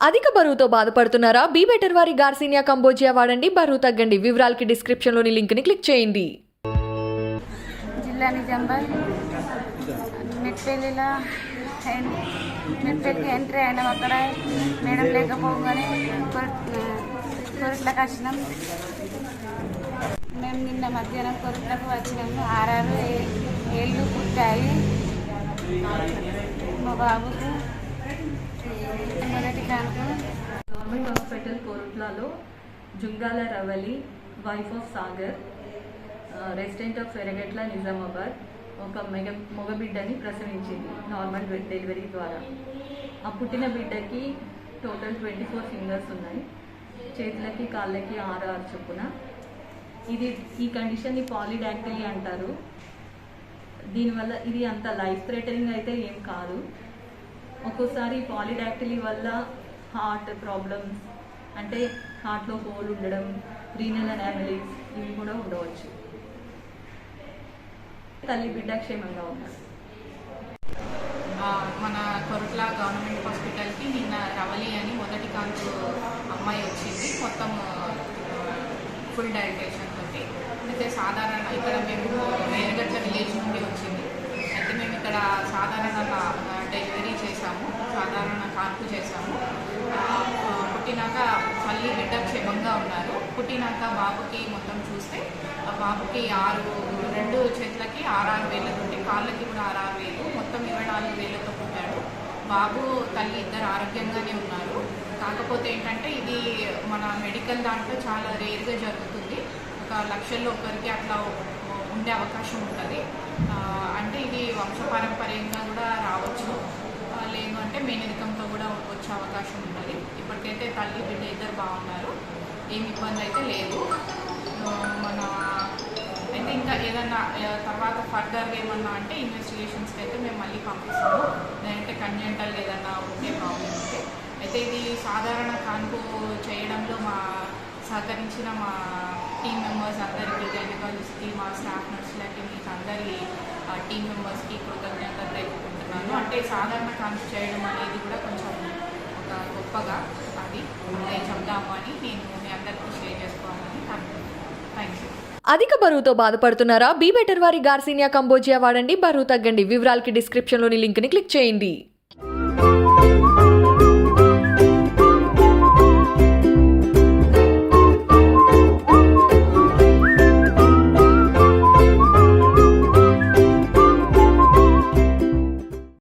అధిక బరువుతో బాధపడుతున్నారా? బీ బెటర్ వారి గార్సినియా కంబోజియా వాడండి, బరువు తగ్గండి. వివరాలకి డిస్క్రిప్షన్లోని లింక్ని క్లిక్ చేయండి. జిల్లా నిజామాబాద్ మెట్పల్లికి ఎంట్రీ అయినాం. అక్కడ మేడం లేకపోగానే కొరట్లకు వచ్చినాం. మేము నిన్న మధ్యాహ్నం కొరట్లకు వచ్చినాము. 6 ఏళ్ళు పుట్టాయి. మా బాబుకు మొదటి కానుక. గవర్నమెంట్ హాస్పిటల్ కోరుట్లలో Jungala Ravali, wife of Sagar, resident of Eragatla, Nizamabad, ఒక మగ బిడ్డని ప్రసవించింది నార్మల్ డెలివరీ ద్వారా. ఆ పుట్టిన బిడ్డకి టోటల్ 24 ఫింగర్స్ ఉన్నాయి. చేతులకి కాళ్ళకి 6 చొప్పున. ఈ కండిషన్ని పాలిడాక్టిలీ అంటారు. దీనివల్ల ఇది అంత లైఫ్ థ్రెటనింగ్ అయితే ఏం కాదు. ఒక్కోసారి పాలిడాక్టిలీ వల్ల హార్ట్ ప్రాబ్లమ్స్, అంటే హార్ట్లో హోల్ ఉండడం, రీనల్ అనామలీస్ ఇవి కూడా ఉండవచ్చు. తల్లి బిడ్డ క్షేమంగా ఉన్నారు. మన కొరట్ల గవర్నమెంట్ హాస్పిటల్కి నిన్న రవలి అని మొదటి కాన్పు అమ్మాయి వచ్చింది. మొత్తం ఫుల్ డైటేషన్ తోటి. అయితే సాధారణ ఇక్కడ మేము వేరగట్ల విలేజ్ నుండి వచ్చింది. అయితే మేము ఇక్కడ సాధారణ డెలివరీ చేసాము, సాధారణ కాన్పు చేసాము. పుట్టినాక తల్లి బిడ్డ క్షేమంగా ఉన్నారు. పుట్టినాక బాబుకి మొత్తం చూస్తే ఆ బాబుకి 2 చేతులకి 6 వేలతోటి, కాళ్ళకి కూడా 6 వేలు, మొత్తం 24 వేలతో పుట్టాడు బాబు. తల్లి ఇద్దరు ఆరోగ్యంగానే ఉన్నారు. కాకపోతే ఏంటంటే ఇది మన మెడికల్ దాంట్లో చాలా రేర్గా జరుగుతుంది. ఒక లక్షల్లో ఒకరికి అట్లా ఉండే అవకాశం ఉంటుంది. అంటే ఇది వంశపారంపర్యంగా కూడా రావచ్చు, లేదు అంటే మేనరికంతో కూడా వచ్చే అవకాశం ఉంటుంది. ఇప్పటికైతే తల్లి బిడ్డ ఇద్దరు బాగున్నారు, ఏమి ఇబ్బంది అయితే లేదు. అయితే ఇంకా ఏదన్నా తర్వాత ఫర్దర్గా ఏమన్నా అంటే ఇన్వెస్టిగేషన్స్కి అయితే మేము మళ్ళీ పంపిస్తాము. లేదంటే కన్జెంటల్గా ఏదన్నా ఉండే ప్రాబ్లం ఉంటే. అయితే ఇది సాధారణ కాన్పు చేయడంలో సహకరించిన మా టీమ్ మెంబర్స్ అందరికీ, గైనకాలజిస్ట్కి, మా స్టాఫ్ నర్సులకి, మీకు అందరి టీమ్ మెంబర్స్కి కృతజ్ఞతలు తెలుపుకుంటున్నాను. అంటే సాధారణ కాన్పు చేయడం అనేది కూడా కొంచెం ఒక గొప్పగా అది చెప్దాము అని నేను మీ అందరికీ షేర్ చేసుకోవాలని అనుకుంటున్నాను. Thank you. అధిక బరువుతో బాధపడుతున్నారా? బీ బెటర్ వారి గార్సినియా కంబోజియా వాడండి, బరువు తగ్గండి. వివరాలకి డిస్క్రిప్షన్లోని లింక్ని క్లిక్ చేయండి.